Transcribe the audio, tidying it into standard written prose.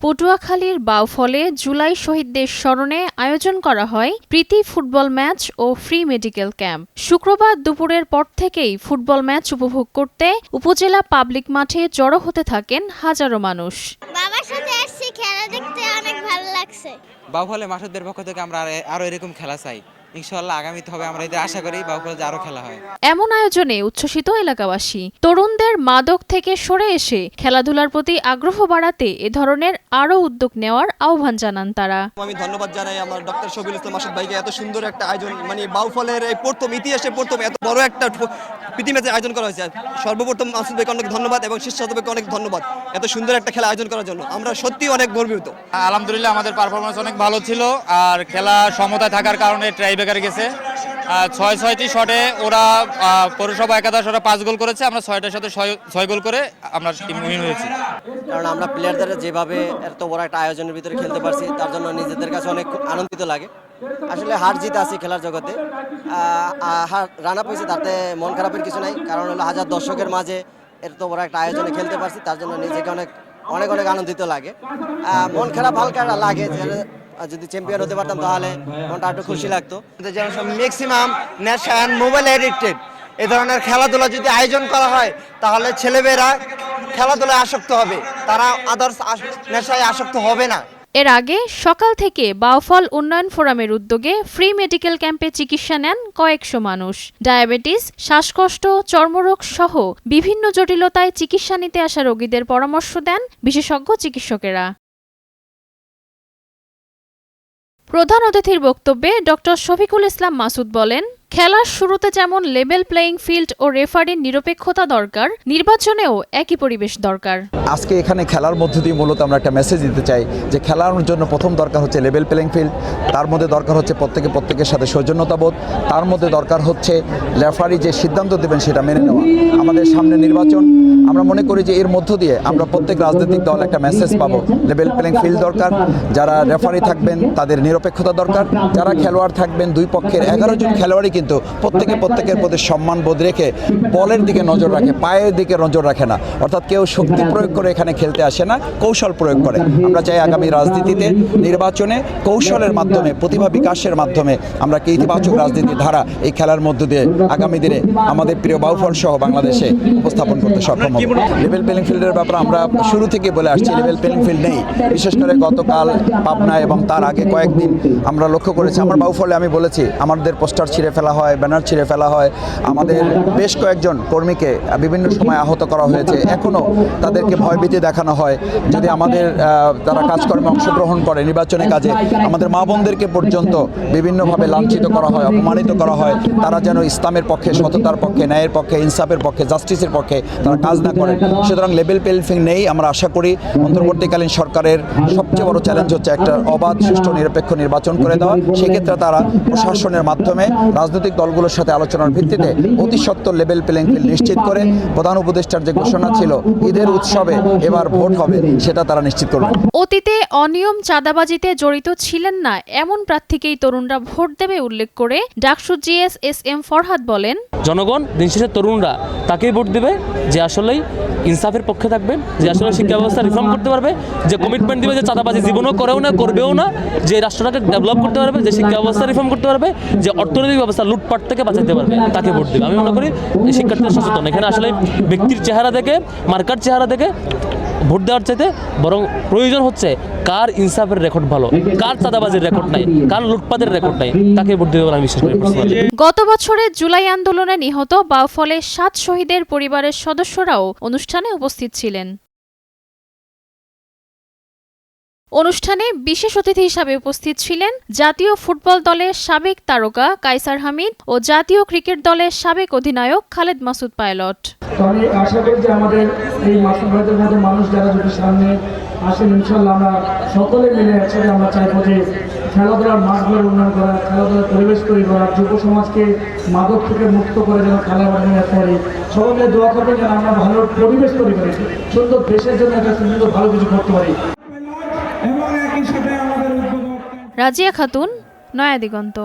পটুয়াখালীর বাউফলে জুলাই শহীদদের স্মরণে আয়োজন করা হয় প্রীতি ফুটবল ম্যাচ ও ফ্রি মেডিকেল ক্যাম্প। শুক্রবার দুপুরের পর থেকেই ফুটবল ম্যাচ উপভোগ করতে উপজেলা পাবলিক মাঠে জড়ো হতে থাকেন হাজারো মানুষ। বাবার সাথে আসছি, খেলা দেখতে অনেক ভালো লাগছে। বাউফলে মাঠের পক্ষ থেকে আমরা আরো এরকম খেলা চাই। ইনশাআল্লাহ আগামীতে হবে, আমরা এদের আশা করি বাউফলে আরো খেলা হয়। এমন আয়োজনে উচ্ছ্বসিত এলাকাবাসী। তরুণদের মাদক থেকে সরে এসে খেলাধুলার প্রতি আগ্রহ বাড়াতে এ ধরনের আরো উদ্যোগ নেওয়ার আহ্বান জানান তারা। আমি ধন্যবাদ জানাই আমার ডক্টর শফিউল ইসলাম মাসুদ ভাইকে, এত সুন্দর একটা আয়োজন, মানে বাউফলের এই প্রথম ইতিহাসে প্রথম এত বড় একটা প্রীতি ম্যাচের আয়োজন করা হয়েছে। সর্বপ্রথম মাসুদ ভাইকে অনেক ধন্যবাদ এবং শীর্ষ ভাইকে অনেক ধন্যবাদ এত সুন্দর একটা খেলা আয়োজন করার জন্য। আমরা সত্যি অনেক গর্বিত। আলহামদুলিল্লাহ আমাদের পারফরমেন্স অনেক ভালো ছিল, আর খেলা সমতায় থাকার কারণে টাইব্রেকারে গেছে। ৬টি শটে ওরা পৌরসভা একাদশ ওরা ৫ গোল করেছে, আমরা ৬টার সাথে ৬ গোল করে আমরা টিম উইন হয়েছি। কারণ আমরা প্লেয়ারদের যেভাবে এত বড় একটা আয়োজনের ভিতরে খেলতে পারছি তার জন্য নিজেদের কাছে অনেক আনন্দিত লাগে। আসলে হার জিত আছে খেলার জগতে, রান আপ হয়েছে তাতে মন খারাপের কিছু নাই, কারণ হলো হাজার দর্শকের মাঝে এত বড় একটা আয়োজনে খেলতে পারছি, তার জন্য নিজেকে অনেক অনেক অনেক আনন্দিত লাগে। মন খারাপ হালকা লাগে, যদি চ্যাম্পিয়ন হতে পারতাম তাহলে মনটা একটু খুশি লাগতো। ম্যাক্সিমাম নেশা অ্যান্ড মোবাইল এডিক্টেড, এ ধরনের খেলাধুলা যদি আয়োজন করা হয় তাহলে ছেলেমেয়েরা খেলাধুলায় আসক্ত হবে, তারা আদার্স নেশায় আসক্ত হবে না। এর আগে সকাল থেকে বাউফল উন্নয়ন ফোরামের উদ্যোগে ফ্রি মেডিকেল ক্যাম্পে চিকিৎসা নেন কয়েকশো মানুষ। ডায়াবেটিস, শ্বাসকষ্ট, চর্মরোগ সহ বিভিন্ন জটিলতায় চিকিৎসা নিতে আসা রোগীদের পরামর্শ দেন বিশেষজ্ঞ চিকিৎসকেরা। প্রধান অতিথির বক্তব্যে ডক্টর শফিকুল ইসলাম মাসুদ বলেন, খেলার শুরুতে যেমন লেভেল প্লেয়িং ফিল্ড ও রেফারির নিরপেক্ষতা দরকার, নির্বাচনেও একই পরিবেশ দরকার। আজকে এখানে খেলার মধ্য দিয়ে মূলত আমরা একটা মেসেজ দিতে চাই যে খেলার জন্য প্রথম দরকার হচ্ছে লেভেল প্লেয়িং ফিল্ড, তার মধ্যে দরকার হচ্ছে প্রত্যেকের সাথে সৌজন্যতাবোধ, তার মধ্যে দরকার হচ্ছে রেফারি যে সিদ্ধান্ত দেবেন সেটা মেনে নেওয়া। আমাদের সামনে নির্বাচন, আমরা মনে করি যে এর মধ্য দিয়ে আমরা প্রত্যেক রাজনৈতিক দল একটা মেসেজ পাবো। লেভেল প্লেয়িং ফিল্ড দরকার, যারা রেফারি থাকবেন তাদের নিরপেক্ষতা দরকার, যারা খেলোয়াড় থাকবেন দুই পক্ষের 11 জন খেলোয়াড়ই কিন্তু প্রত্যেকের প্রতি সম্মান বোধ রেখে বলের দিকে নজর রাখে, পায়ের দিকে নজর রাখে না। অর্থাৎ কেউ শক্তি প্রয়োগ করে এখানে খেলতে আসে না, কৌশল প্রয়োগ করে। আমরা চাই আগামী রাজনীতিতে নির্বাচনে কৌশলের মাধ্যমে, প্রতিভা বিকাশের মাধ্যমে আমরা কি ইতিবাচক রাজনীতির ধারা এই খেলার মধ্য দিয়ে আগামী দিনে আমাদের প্রিয় বাউফল সহ বাংলাদেশে উপস্থাপন করতে সক্ষম হব। লেভেল প্লেয়িং ফিল্ডের ব্যাপারে আমরা শুরু থেকে বলে আসছি, লেভেল প্লেয়িং ফিল্ড নেই। বিশেষ করে গতকাল পাবনা এবং তার আগে কয়েকদিন আমরা লক্ষ্য করেছি, আমার বাউফলে আমি বলেছি আমাদের পোস্টার ছিঁড়ে ফেলা হয়, ব্যানার ছিঁড়ে ফেলা হয়, আমাদের বেশ কয়েকজন কর্মীকে বিভিন্ন সময় আহত করা হয়েছে। এখনও তাদেরকে ভয়ভীতি দেখানো হয়। যদি আমাদের তারা কাজকর্মে অংশগ্রহণ করে নির্বাচনী কাজে, আমাদের মা বোনদেরকে পর্যন্ত বিভিন্নভাবে লাঞ্ছিত করা হয়, অপমানিত করা হয়। তারা যেন ইসলামের পক্ষে, সততার পক্ষে, ন্যায়ের পক্ষে, ইনসাফের পক্ষে, জাস্টিসের পক্ষে তারা কাজ না করেন। সুতরাং লেভেল প্লেয়িং ফিল্ড নেই। আমরা আশা করি অন্তর্বর্তীকালীন সরকারের সবচেয়ে বড় চ্যালেঞ্জ হচ্ছে একটা অবাধ, সুষ্ঠু, নিরপেক্ষ নির্বাচন করে দেওয়া। সেক্ষেত্রে তারা প্রশাসনের মাধ্যমে রাজনৈতিক দলগুলোর সাথে আলোচনার ভিত্তিতে অতি সত্বর লেভেল প্লেয়িং ফিল্ড নিশ্চিত করে প্রধান উপদেষ্টার যে ঘোষণা ছিল ঈদের উৎসবে এবার ভোট হবে, সেটা তারা নিশ্চিত করবে। অতীতে অনিয়ম, চাঁদাবাজিতে জড়িত ছিলেন না এমন প্রার্থীকেই তরুণরা ভোট দেবে উল্লেখ করে ডাকসু জিএস এস.এম. ফরহাদ বলেন, জনগণ দিন শেষে তরুণরা তাকেই ভোট দেবে যে আসলেই ইনসাফের পক্ষে থাকবেন, যে আসলে শিক্ষা ব্যবস্থা রিফর্ম করতে পারবে, যে কমিটমেন্ট দিবে যে চাঁদাবাজি জীবনও করেও না, করবেও না, যে রাষ্ট্রটাকে ডেভেলপ করতে পারবে, যে শিক্ষা ব্যবস্থা রিফর্ম করতে পারবে, যে অর্থনৈতিক ব্যবস্থা লুটপাট থেকে বাঁচাতে পারবে, তাকে ভোট দেবে। আমি মনে করি শিক্ষার্থীরা সচেতন। এখানে আসলে ব্যক্তির চেহারা দেখে, মার্কার চেহারা দেখে ভোট দেওয়ার চাইতে বরং প্রয়োজন হচ্ছে কার ইনসাফের রেকর্ড ভালো, কার চাঁদাবাজির রেকর্ড নাই, কার লুটপাটের রেকর্ড নাই, তাকে ভোট দেবে বলে আমি বিশ্বাস করি। গত বছরের জুলাই আন্দোলনে নিহত বাউফলে 7 শহীদের পরিবারের সদস্যরাও অনুষ্ঠানে উপস্থিত ছিলেন। অনুষ্ঠানে বিশেষ অতিথি হিসাবে উপস্থিত ছিলেন জাতীয় ফুটবল দলের সাবেক তারকা কায়সার হামিদ ও জাতীয় ক্রিকেট দলের সাবেক অধিনায়ক খালেদ মাসুদ পাইলট। আমি আশা করি যে আমাদের এই মাসুদ ভাইদের মতো মানুষ যারা যদি সামনে আসেন, ইনশাল্লাহ আমরা সকলে মিলে একসাথে আমরা চাইবো যে খেলাধুলার মাঠগুলোর উন্নয়ন করা, খেলাধুলার পরিবেশ তৈরি করা, যুব সমাজকে মাদক থেকে মুক্ত করে যেন খেলা মাঠে করে। সকলে দোয়া করবেন যেন আমরা ভালো পরিবেশ তৈরি করি, সুন্দর দেশের জন্য একটা সুন্দর ভালো কিছু করতে পারি। রাজিয়া খাতুন, নয়া দিগন্ত।